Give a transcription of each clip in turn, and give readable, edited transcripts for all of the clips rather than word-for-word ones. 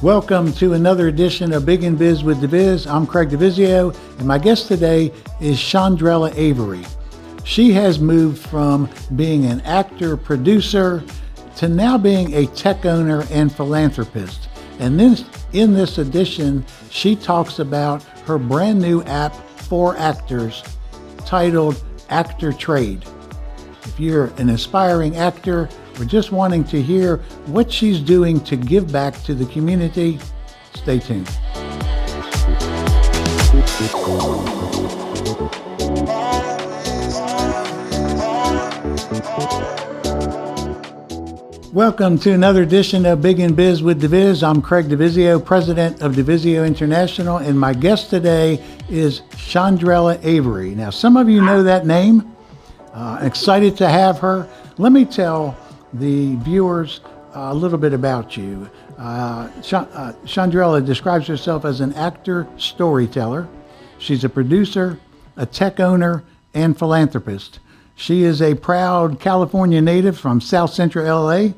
Welcome to another edition of Big in Biz with DiViz. I'm Craig DiVizzio, and my guest today is Shondrella Avery. She has moved from being an actor, producer, to now being a tech owner and philanthropist. And then in this edition, she talks about her brand new app for actors titled Actor Trade. If you're an aspiring actor or just wanting to hear what she's doing to give back to the community, stay tuned. Welcome to another edition of Big in Biz with DiViz. I'm Craig DiVizzio, president of DiVizzio International, and my guest today is Shondrella Avery. Now, some of you know that name. Excited to have her. Let me tell the viewers a little bit about you. Shondrella describes herself as an actor storyteller. She's a producer, a tech owner, and philanthropist. She is a proud California native from South Central LA.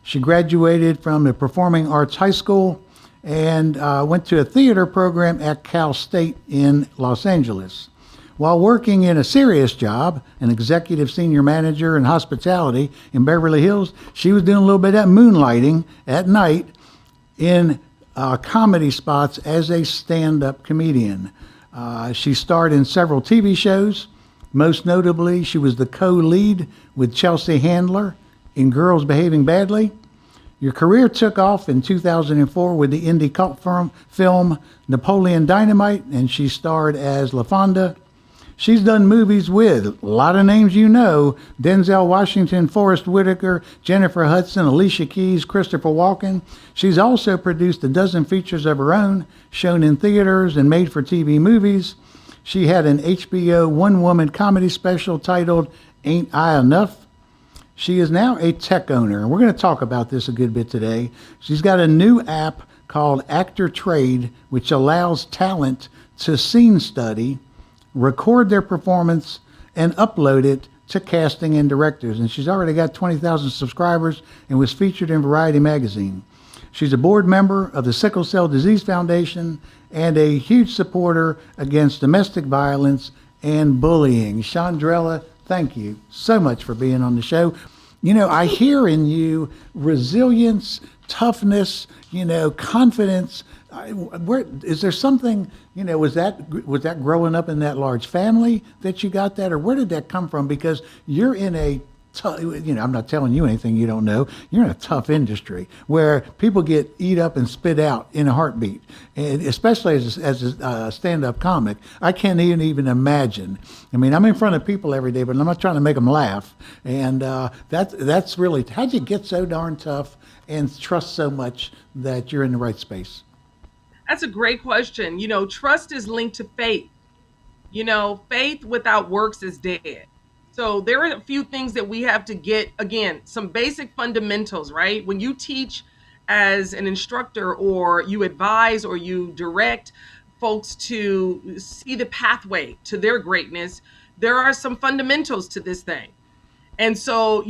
She graduated from the Performing Arts High School and went to a theater program at Cal State in Los Angeles. While working in a serious job, an executive senior manager in hospitality in Beverly Hills, she was doing a little bit of moonlighting at night in comedy spots as a stand-up comedian. She starred in several TV shows. Most notably, she was the co-lead with Chelsea Handler in Girls Behaving Badly. Your career took off in 2004 with the indie cult film Napoleon Dynamite, and she starred as LaFonda. She's done movies with a lot of names you know: Denzel Washington, Forrest Whitaker, Jennifer Hudson, Alicia Keys, Christopher Walken. She's also produced a dozen features of her own, shown in theaters and made-for-TV movies. She had an HBO one-woman comedy special titled Ain't I Enough? She is now a tech owner, and we're going to talk about this a good bit today. She's got a new app called Actor Trade, which allows talent to scene study, record their performance, and upload it to casting and directors. And she's already got 20,000 subscribers and was featured in Variety magazine. She's a board member of the Sickle Cell Disease Foundation and a huge supporter against domestic violence and bullying. Shondrella, thank you so much for being on the show. You know, I hear in you resilience, toughness, confidence. Where is there something, was that growing up in that large family that you got that, or where did that come from? Because you're in a I'm not telling you anything you don't know. You're in a tough industry where people get eat up and spit out in a heartbeat, and especially as a stand-up comic. I can't even imagine. I mean, I'm in front of people every day, but I'm not trying to make them laugh. And that's really, how'd you get so darn tough and trust so much that you're in the right space? That's a great question. Trust is linked to faith. Faith without works is dead. So there are a few things that we have to get, again, some basic fundamentals, right? When you teach as an instructor, or you advise or you direct folks to see the pathway to their greatness, there are some fundamentals to this thing. And so,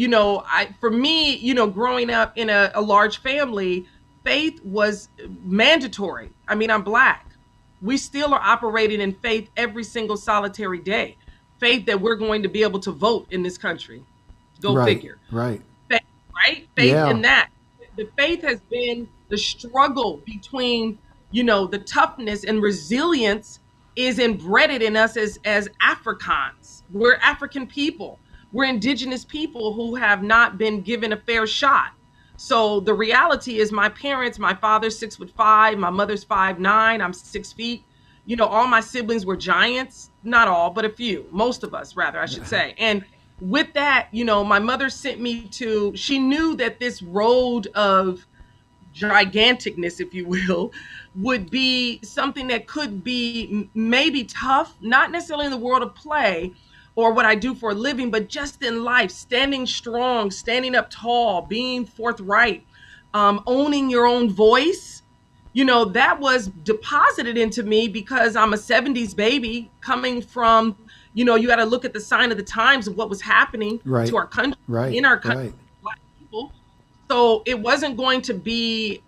for me, growing up in a large family, faith was mandatory. I mean, I'm Black. We still are operating in faith every single solitary day. Faith that we're going to be able to vote in this country. Go figure. Right. Faith, right? Faith in that. The faith has been the struggle between, the toughness and resilience is embedded in us as Africans. We're African people. We're indigenous people who have not been given a fair shot. So the reality is my father's 6'5", my mother's 5'9", I'm 6 feet. All my siblings were giants, not all, but a few, most of us rather, I should say. And with that, my mother sent me she knew that this road of giganticness, if you will, would be something that could be maybe tough, not necessarily in the world of play or what I do for a living, but just in life, standing strong, standing up tall, being forthright, owning your own voice. That was deposited into me because I'm a 70s baby coming from, you got to look at the sign of the times of what was happening to our country, in our country, Black people. So it wasn't going to be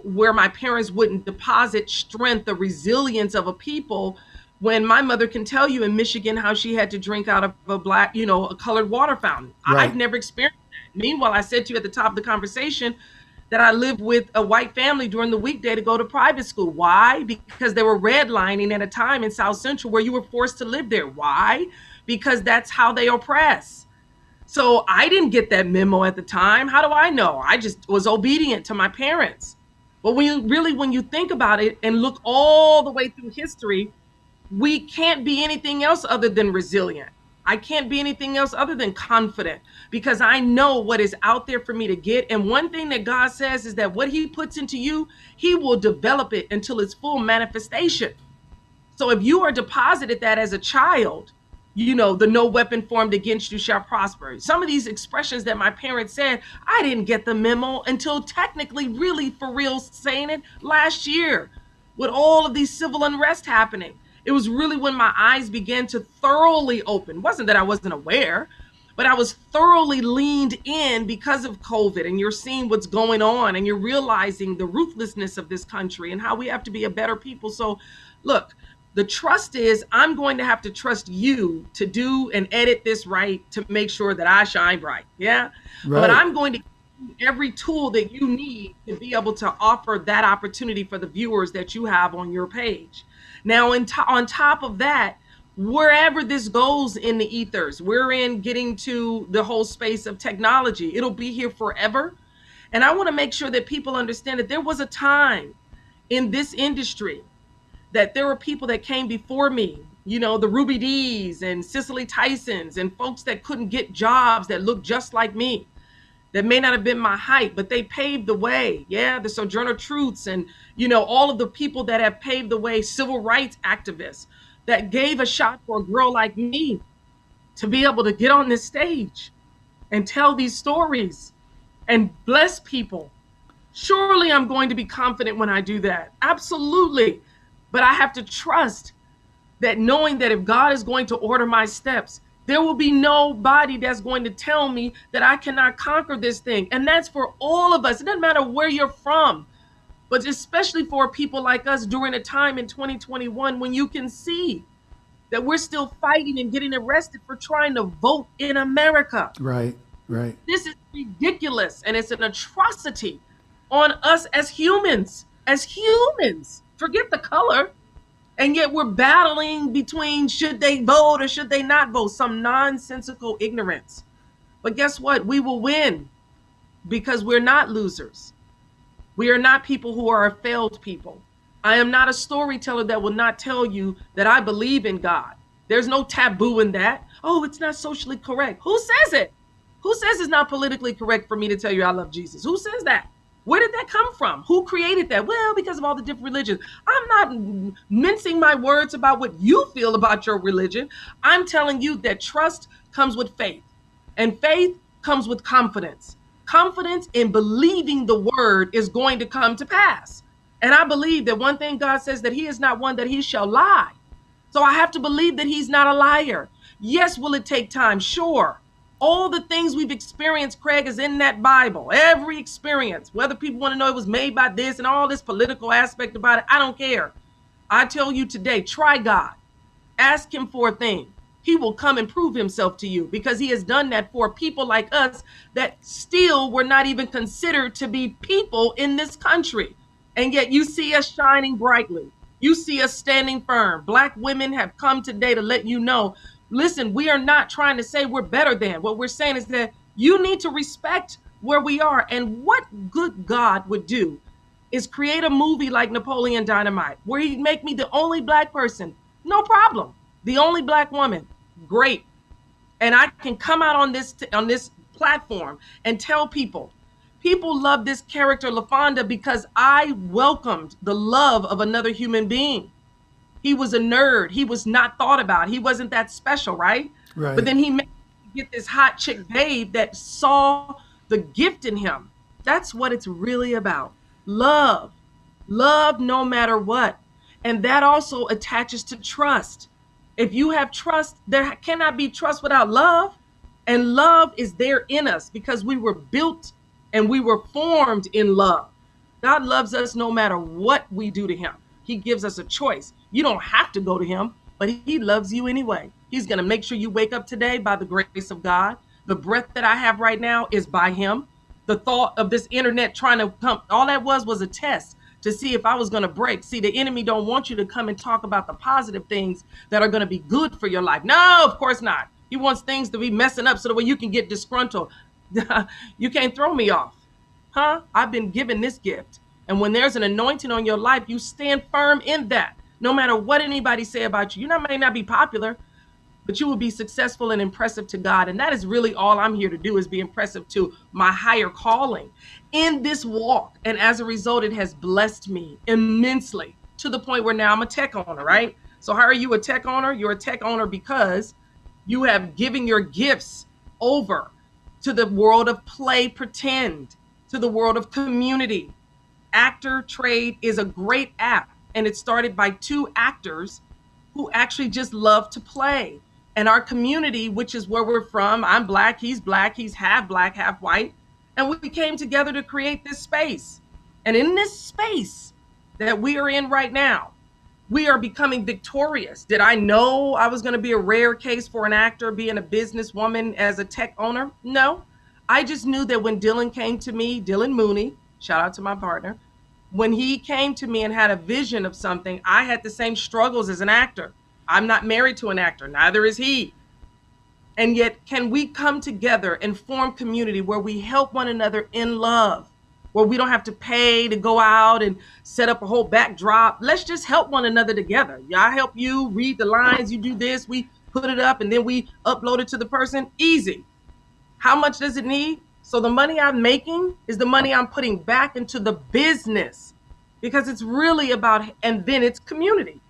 where my parents wouldn't deposit strength, the resilience of a people, when my mother can tell you in Michigan how she had to drink out of a colored water fountain. Right. I've never experienced that. Meanwhile, I said to you at the top of the conversation that I lived with a white family during the weekday to go to private school. Why? Because they were redlining at a time in South Central where you were forced to live there. Why? Because that's how they oppress. So I didn't get that memo at the time. How do I know? I just was obedient to my parents. But when you think about it and look all the way through history, we can't be anything else other than resilient. I can't be anything else other than confident, because I know what is out there for me to get. And one thing that God says is that what he puts into you, he will develop it until its full manifestation. So if you are deposited that as a child, the no weapon formed against you shall prosper. Some of these expressions that my parents said, I didn't get the memo until technically, really for real, saying it last year with all of these civil unrest happening. It was really when my eyes began to thoroughly open. It wasn't that I wasn't aware, but I was thoroughly leaned in because of COVID, and you're seeing what's going on, and you're realizing the ruthlessness of this country and how we have to be a better people. So look, the trust is I'm going to have to trust you to do and edit this right to make sure that I shine bright. Yeah. Right. But I'm going to give you every tool that you need to be able to offer that opportunity for the viewers that you have on your page. Now, on top of that, wherever this goes in the ethers, we're in getting to the whole space of technology. It'll be here forever. And I want to make sure that people understand that there was a time in this industry that there were people that came before me, the Ruby Dees and Cicely Tysons and folks that couldn't get jobs that looked just like me, that may not have been my height, but they paved the way. Yeah, the Sojourner Truths and, all of the people that have paved the way, civil rights activists that gave a shot for a girl like me to be able to get on this stage and tell these stories and bless people. Surely I'm going to be confident when I do that. Absolutely. But I have to trust that, knowing that if God is going to order my steps, there will be nobody that's going to tell me that I cannot conquer this thing. And that's for all of us. It doesn't matter where you're from, but especially for people like us during a time in 2021 when you can see that we're still fighting and getting arrested for trying to vote in America. Right. This is ridiculous, and it's an atrocity on us as humans. Forget the color. And yet we're battling between should they vote or should they not vote, some nonsensical ignorance. But guess what? We will win because we're not losers. We are not people who are a failed people. I am not a storyteller that will not tell you that I believe in God. There's no taboo in that. Oh, it's not socially correct. Who says it? Who says it's not politically correct for me to tell you I love Jesus? Who says that? Where did that come from? Who created that? Well, because of all the different religions. I'm not mincing my words about what you feel about your religion. I'm telling you that trust comes with faith, and faith comes with confidence. Confidence in believing the word is going to come to pass. And I believe that one thing God says, that he is not one that he shall lie. So I have to believe that he's not a liar. Yes, will it take time? Sure. All the things we've experienced, Craig, is in that Bible. Every experience, whether people want to know it was made by this and all this political aspect about it, I don't care. I tell you today, try God. Ask him for a thing. He will come and prove himself to you, because he has done that for people like us that still were not even considered to be people in this country. And yet you see us shining brightly. You see us standing firm. Black women have come today to let you know, listen, we are not trying to say we're better than. What we're saying is that you need to respect where we are. And what good God would do is create a movie like Napoleon Dynamite, where he'd make me the only Black person. No problem. The only Black woman. Great. And I can come out on this platform and tell people love this character, LaFonda, because I welcomed the love of another human being. He was a nerd. He was not thought about. He wasn't that special, right? But then he made me get this hot chick babe that saw the gift in him. That's what it's really about. Love. Love no matter what. And that also attaches to trust. If you have trust, there cannot be trust without love. And love is there in us because we were built and we were formed in love. God loves us no matter what we do to him. He gives us a choice. You don't have to go to him, but he loves you anyway. He's going to make sure you wake up today by the grace of God. The breath that I have right now is by him. The thought of this internet trying to come, all that was a test to see if I was going to break. See, the enemy don't want you to come and talk about the positive things that are going to be good for your life. No, of course not. He wants things to be messing up so the way you can get disgruntled. You can't throw me off. Huh? I've been given this gift. And when there's an anointing on your life, you stand firm in that. No matter what anybody say about you, you may not be popular, but you will be successful and impressive to God. And that is really all I'm here to do, is be impressive to my higher calling in this walk. And as a result, it has blessed me immensely to the point where now I'm a tech owner, right? So how are you a tech owner? You're a tech owner because you have given your gifts over to the world of play pretend, to the world of community. Actor Trade is a great app, and it started by two actors who actually just love to play. And our community, which is where we're from, I'm black, he's half black, half white. And we came together to create this space. And in this space that we are in right now, we are becoming victorious. Did I know I was going to be a rare case for an actor being a businesswoman as a tech owner? No. I just knew that when Dylan came to me, Dylan Mooney, shout out to my partner, when he came to me and had a vision of something, I had the same struggles as an actor. I'm not married to an actor, neither is he. And yet, can we come together and form community where we help one another in love, where we don't have to pay to go out and set up a whole backdrop? Let's just help one another together. I help you read the lines, you do this, we put it up, and then we upload it to the person. Easy. How much does it need? So the money I'm making is the money I'm putting back into the business, because it's really about, and then it's community.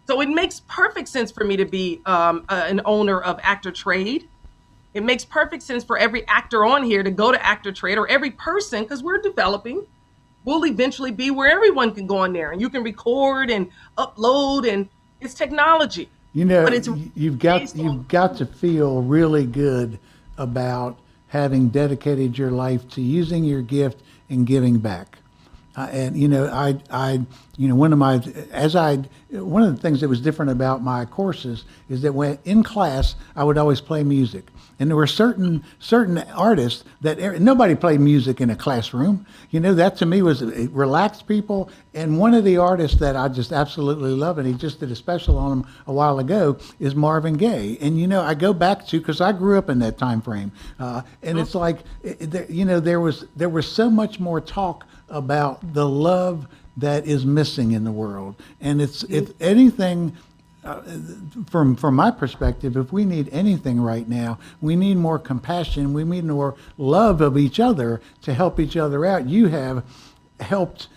So it makes perfect sense for me to be an owner of Actor Trade. It makes perfect sense for every actor on here to go to Actor Trade, or every person, because we're developing. We'll eventually be where everyone can go on there and you can record and upload, and it's technology. You know, but it's you've got to feel really good about having dedicated your life to using your gift and giving back. And you know, one of the things that was different about my courses is that when in class I would always play music, and there were certain artists that nobody played music in a classroom. You know, that to me was relaxed people. And one of the artists that I just absolutely love, and he just did a special on him a while ago, is Marvin Gaye. And you know, I go back to, because I grew up in that time frame, and it's like, you know, there was so much more talk about the love that is missing in the world. And it's, if anything, from my perspective, if we need anything right now, we need more compassion. We need more love of each other to help each other out. You have helped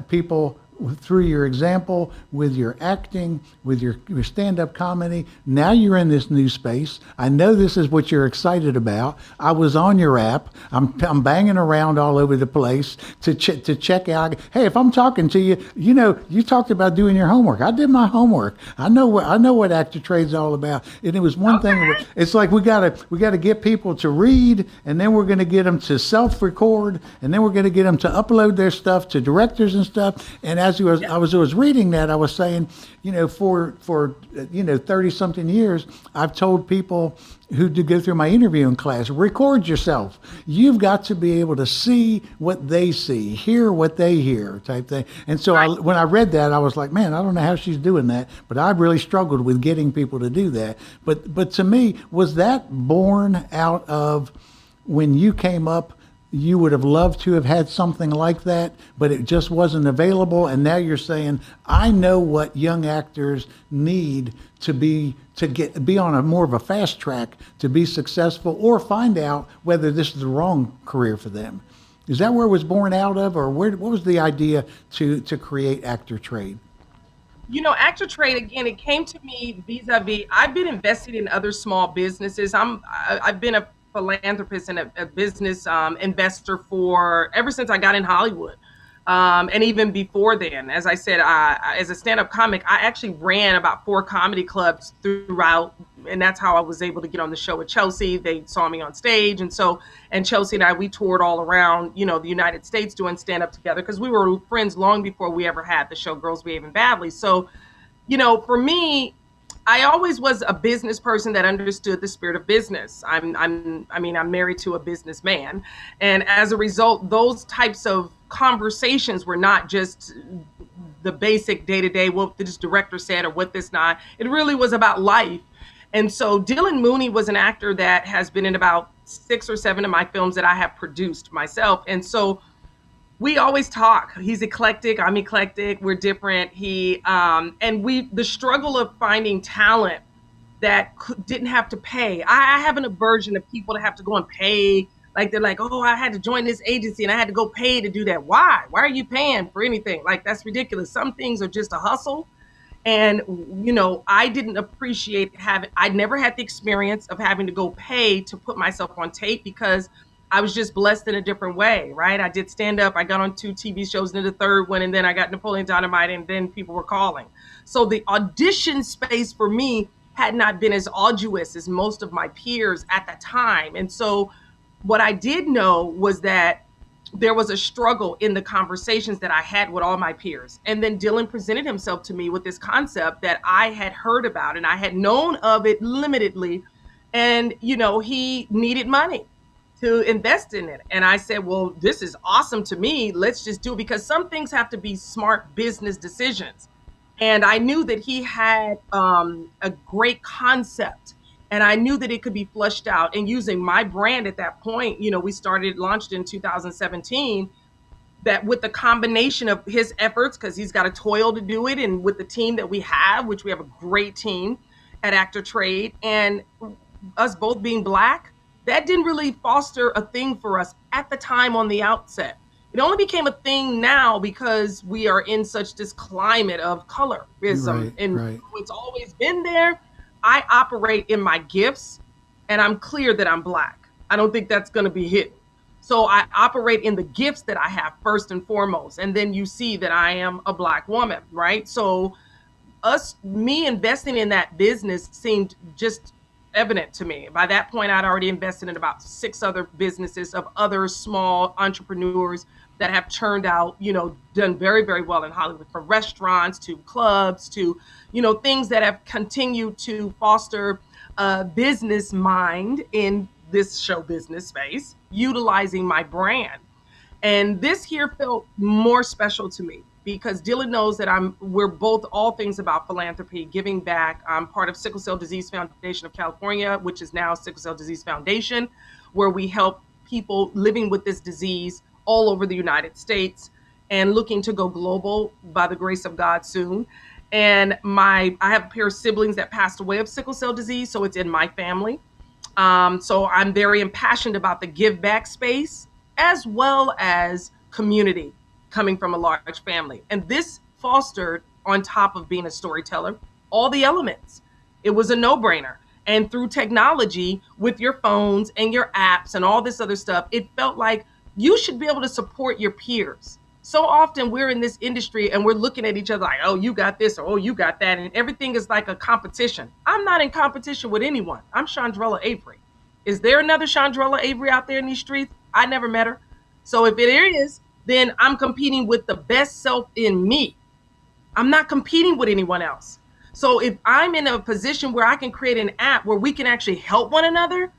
people through your example, with your acting, with your stand-up comedy. Now you're in this new space. I know this is what you're excited about. I was on your app. I'm banging around all over the place to check out. Hey, if I'm talking to you, you know, you talked about doing your homework. I did my homework. I know what Actor Trade's all about. And it was one thing. It's like we gotta get people to read, and then we're gonna get them to self-record, and then we're gonna get them to upload their stuff to directors and stuff. And as I was reading that, I was saying, you know, for 30 something years, I've told people who do go through my interviewing class, record yourself. You've got to be able to see what they see, hear what they hear, type thing. And so when I read that, I was like, man, I don't know how she's doing that, but I really struggled with getting people to do that. But to me, was that born out of when you came up? You would have loved to have had something like that, but it just wasn't available. And now you're saying, I know what young actors need to be on a more of a fast track to be successful, or find out whether this is the wrong career for them. Is that where it was born out of, or what was the idea to create Actor Trade? You know, Actor Trade, again, it came to me vis-a-vis, I've been invested in other small businesses. I've been a philanthropist and a business investor for ever since I got in Hollywood. And even before then, as I said, as a stand-up comic, I actually ran about 4 comedy clubs throughout, and that's how I was able to get on the show with Chelsea. They saw me on stage, and Chelsea and I, we toured all around, the United States doing stand-up together because we were friends long before we ever had the show Girls Behaving Badly. So, for me, I always was a business person that understood the spirit of business. I'm married to a businessman. And as a result, those types of conversations were not just the basic day-to-day, what this director said or what this not. It really was about life. And so Dylan Mooney was an actor that has been in about 6 or 7 of my films that I have produced myself. And so we always talk. He's eclectic. I'm eclectic. We're different. The struggle of finding talent that didn't have to pay. I have an aversion of people that have to go and pay. Like they're like, oh, I had to join this agency and I had to go pay to do that. Why? Why are you paying for anything? Like, that's ridiculous. Some things are just a hustle. And, I didn't appreciate I never had the experience of having to go pay to put myself on tape because I was just blessed in a different way, right? I did stand up. I got on 2 TV shows and the 3rd one, and then I got Napoleon Dynamite, and then people were calling. So the audition space for me had not been as arduous as most of my peers at the time. And so what I did know was that there was a struggle in the conversations that I had with all my peers. And then Dylan presented himself to me with this concept that I had heard about and I had known of it limitedly. And, he needed money to invest in it. And I said, well, this is awesome to me. Let's just do it, because some things have to be smart business decisions. And I knew that he had a great concept, and I knew that it could be fleshed out. And using my brand at that point, we launched in 2017, that with the combination of his efforts, because he's got to toil to do it, and with the team that we have, which we have a great team at Actor Trade, and us both being Black, that didn't really foster a thing for us at the time on the outset. It only became a thing now because we are in such this climate of colorism. Right. It's always been there. I operate in my gifts, and I'm clear that I'm Black. I don't think that's going to be hidden. So I operate in the gifts that I have first and foremost. And then you see that I am a Black woman, right? So me investing in that business seemed just evident to me. By that point, I'd already invested in about 6 other businesses of other small entrepreneurs that have turned out, done very, very well in Hollywood, from restaurants to clubs to, things that have continued to foster a business mind in this show business space, utilizing my brand. And this here felt more special to me because Dylan knows that we're both all things about philanthropy, giving back. I'm part of Sickle Cell Disease Foundation of California, which is now Sickle Cell Disease Foundation, where we help people living with this disease all over the United States and looking to go global by the grace of God soon. And I have a pair of siblings that passed away of sickle cell disease, so it's in my family. So I'm very impassioned about the give back space as well as community coming from a large family. And this fostered, on top of being a storyteller, all the elements. It was a no-brainer. And through technology, with your phones and your apps and all this other stuff, it felt like you should be able to support your peers. So often we're in this industry and we're looking at each other like, oh, you got this, or oh, you got that. And everything is like a competition. I'm not in competition with anyone. I'm Shondrella Avery. Is there another Shondrella Avery out there in these streets? I never met her. So if it is, then I'm competing with the best self in me. I'm not competing with anyone else. So if I'm in a position where I can create an app where we can actually help one another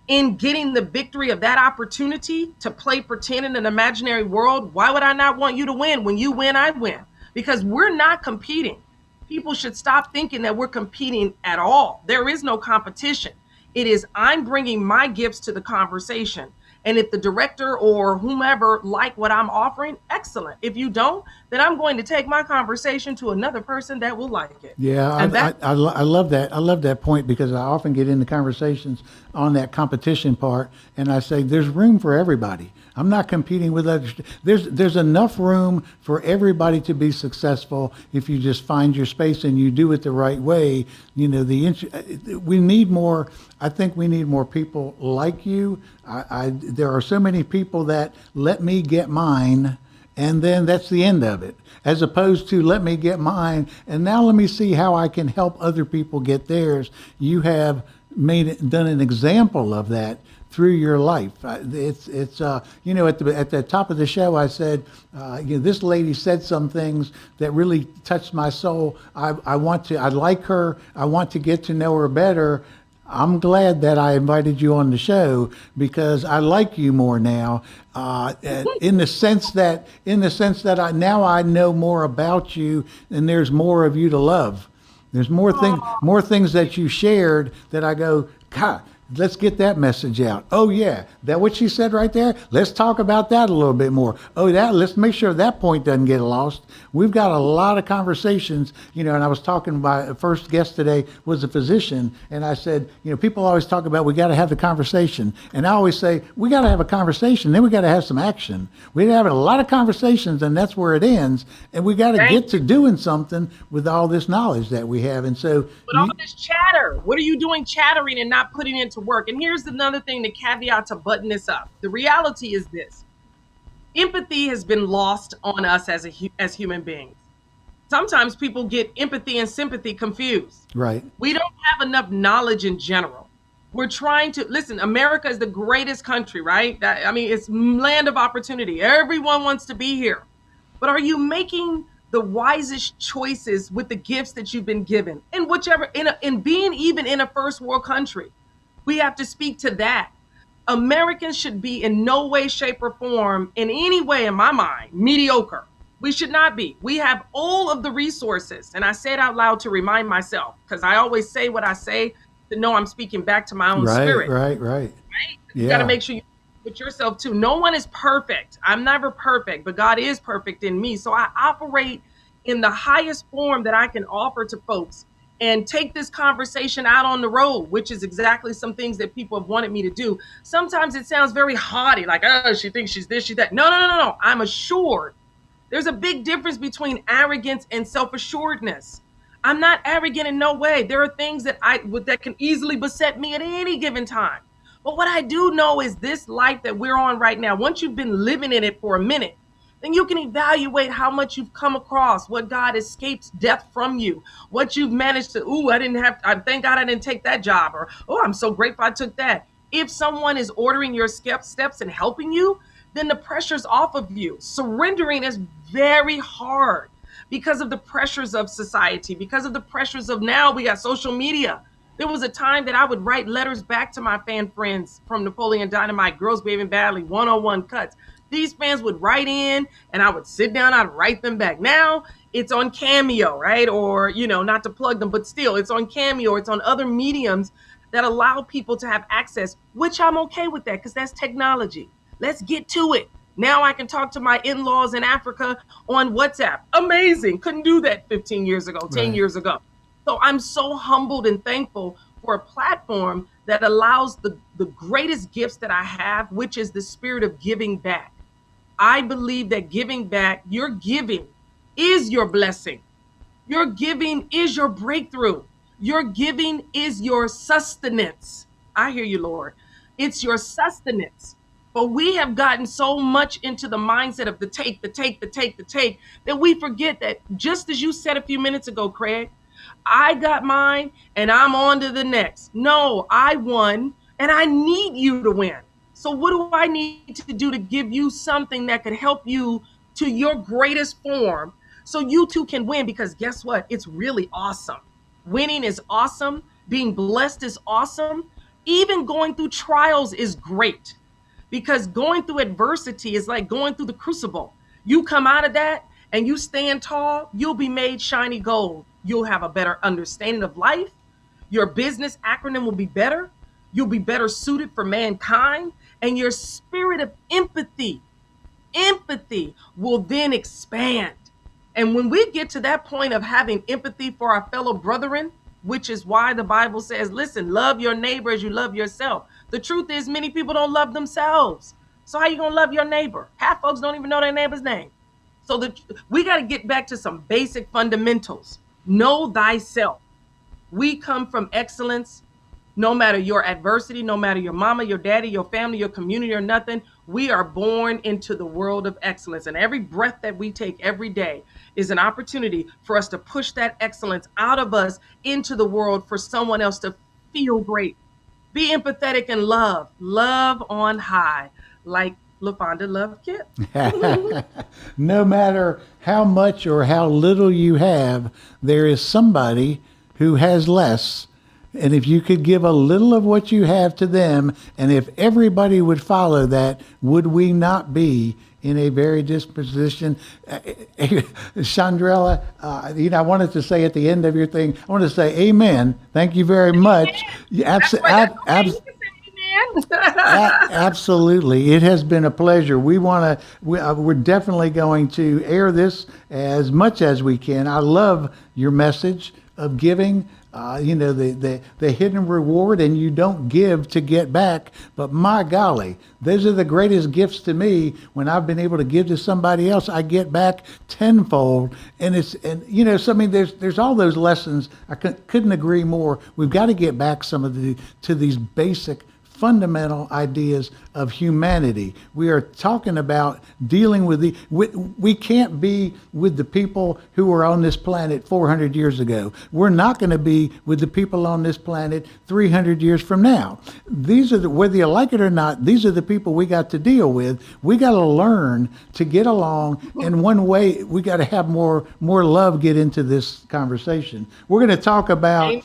in getting the victory of that opportunity to play pretend in an imaginary world, why would I not want you to win? When you win, I win. Because we're not competing. People should stop thinking that we're competing at all. There is no competition. It is I'm bringing my gifts to the conversation. And if the director or whomever like what I'm offering, excellent. If you don't, then I'm going to take my conversation to another person that will like it. Yeah, I love that. I love that point because I often get into conversations on that competition part, and I say there's room for everybody. I'm not competing with others. There's enough room for everybody to be successful if you just find your space and you do it the right way. You know, we need more. I think we need more people like you. There are so many people that let me get mine, and then that's the end of it. As opposed to let me get mine, and now let me see how I can help other people get theirs. You have done an example of that through your life. It's at the top of the show I said, this lady said some things that really touched my soul. I like her. I want to get to know her better. I'm glad that I invited you on the show because I like you more now. In the sense that I know more about you, and there's more of you to love. There's more things that you shared that I go, God, let's get that message out. Oh yeah, that what she said right there. Let's talk about that a little bit more. Oh, let's make sure that point doesn't get lost. We've got a lot of conversations, and I was talking, my first guest today was a physician, and I said, people always talk about we got to have the conversation, and I always say we got to have a conversation, then we got to have some action. We're having a lot of conversations, and that's where it ends, and we got to get to doing something with all this knowledge that we have. And so, but all this chatter, what are you doing chattering and not putting into work? And here's another thing, the caveat to button this up. The reality is this: empathy has been lost on us as human beings. Sometimes people get empathy and sympathy confused. Right. We don't have enough knowledge in general. We're trying to listen. America is the greatest country, right? It's land of opportunity. Everyone wants to be here. But are you making the wisest choices with the gifts that you've been given? In whichever, in being even in a first world country, we have to speak to that. Americans should be in no way, shape, or form, in any way, in my mind, mediocre. We should not be. We have all of the resources. And I say it out loud to remind myself, because I always say what I say to know I'm speaking back to my own spirit. Right. You got to make sure you put yourself too. No one is perfect. I'm never perfect, but God is perfect in me. So I operate in the highest form that I can offer to folks and take this conversation out on the road, which is exactly some things that people have wanted me to do. Sometimes it sounds very haughty, like, oh, she thinks she's this, she's that. No. I'm assured. There's a big difference between arrogance and self-assuredness. I'm not arrogant in no way. There are things that can easily beset me at any given time. But what I do know is this life that we're on right now, once you've been living in it for a minute, then you can evaluate how much you've come across, what God escapes death from you, what you've managed to, thank God I didn't take that job, or, I'm so grateful I took that. If someone is ordering your steps and helping you, then the pressure's off of you. Surrendering is very hard because of the pressures of society, because of the pressures of now we got social media. There was a time that I would write letters back to my fan friends from Napoleon Dynamite, Girls Behaving Badly, 101 Cuts. These fans would write in and I would sit down, I'd write them back. Now it's on Cameo, right? Or, not to plug them, but still it's on Cameo, or it's on other mediums that allow people to have access, which I'm okay with that because that's technology. Let's get to it. Now I can talk to my in-laws in Africa on WhatsApp. Amazing. Couldn't do that 15 years ago, 10 years ago. So I'm so humbled and thankful for a platform that allows the greatest gifts that I have, which is the spirit of giving back. I believe that giving back, your giving is your blessing. Your giving is your breakthrough. Your giving is your sustenance. I hear you, Lord. It's your sustenance. But we have gotten so much into the mindset of the take, that we forget that, just as you said a few minutes ago, Craig, I got mine and I'm on to the next. No, I won and I need you to win. So what do I need to do to give you something that could help you to your greatest form so you too can win? Because guess what? It's really awesome. Winning is awesome. Being blessed is awesome. Even going through trials is great, because going through adversity is like going through the crucible. You come out of that and you stand tall, you'll be made shiny gold. You'll have a better understanding of life. Your business acronym will be better. You'll be better suited for mankind. And your spirit of empathy will then expand. And when we get to that point of having empathy for our fellow brethren, which is why the Bible says, listen, love your neighbor as you love yourself. The truth is, many people don't love themselves. So how you going to love your neighbor? Half folks don't even know their neighbor's name. So we got to get back to some basic fundamentals. Know thyself. We come from excellence. no matter your adversity, no matter your mama, your daddy, your family, your community, or nothing. We are born into the world of excellence. And every breath that we take every day is an opportunity for us to push that excellence out of us into the world for someone else to feel great. Be empathetic and love on high, like LaFonda loved Kip. No matter how much or how little you have, there is somebody who has less. And if you could give a little of what you have to them, and if everybody would follow that, would we not be in a very disposition? Shondrella, I wanted to say at the end of your thing, I want to say amen. Thank you very much. Absolutely. It has been a pleasure. We're definitely going to air this as much as we can. I love your message of giving. The hidden reward, and you don't give to get back. But my golly, those are the greatest gifts to me. When I've been able to give to somebody else, I get back tenfold. And there's all those lessons. I couldn't agree more. We've got to get back to these basic fundamental ideas of humanity. We are talking about dealing with we can't be with the people who were on this planet 400 years ago. We're not going to be with the people on this planet 300 years from now. These are whether you like it or not, these are the people we got to deal with. We got to learn to get along. And one way we got to have more love get into this conversation. We're going to talk about,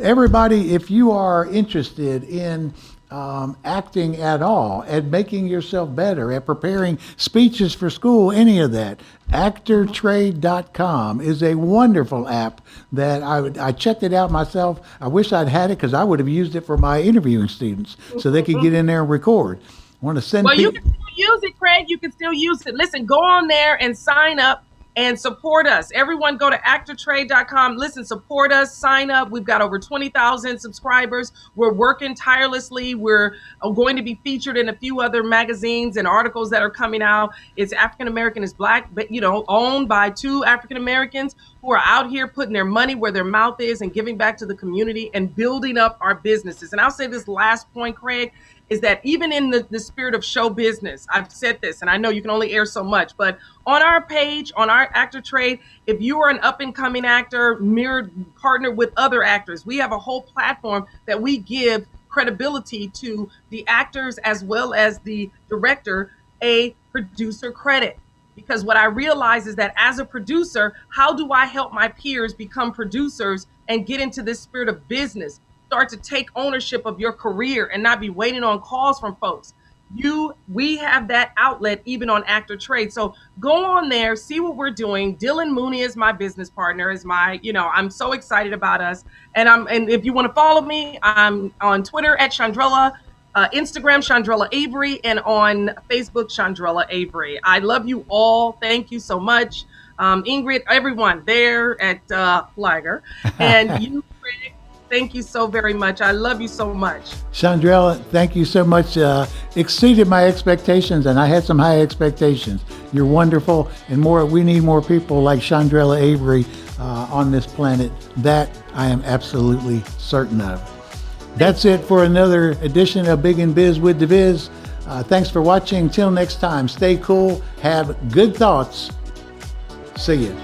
everybody, if you are interested in acting at all, at making yourself better, at preparing speeches for school, any of that, actortrade.com is a wonderful app that I checked it out myself. I wish I'd had it because I would have used it for my interviewing students so they could get in there and record. I want to send you can still use it, Craig. You can still use it. Listen, go on there and sign up and support us. Everyone go to actortrade.com. Listen, support us, sign up. We've got over 20,000 subscribers. We're working tirelessly. We're going to be featured in a few other magazines and articles that are coming out. It's African American is Black, but owned by 2 African Americans who are out here putting their money where their mouth is and giving back to the community and building up our businesses. And I'll say this last point, Craig, is that even in the spirit of show business, I've said this, and I know you can only air so much, but on our page, on our Actor Trade, if you are an up-and-coming actor, partner with other actors, we have a whole platform that we give credibility to the actors as well as the director, a producer credit. Because what I realize is that as a producer, how do I help my peers become producers and get into this spirit of business? Start to take ownership of your career and not be waiting on calls from folks. We have that outlet even on Actor Trade. So go on there, see what we're doing. Dylan Mooney is my business partner, I'm so excited about us. And if you want to follow me, I'm on Twitter at Shondrella, Instagram, Shondrella Avery, and on Facebook, Shondrella Avery. I love you all. Thank you so much. Ingrid, everyone there at Flagger, and you, Craig, thank you so very much. I love you so much. Shondrella, thank you so much. Exceeded my expectations, and I had some high expectations. You're wonderful, and we need more people like Shondrella Avery on this planet. That I am absolutely certain of. That's it for another edition of Big in Biz with DiViz. Thanks for watching. Till next time, stay cool, have good thoughts. See you.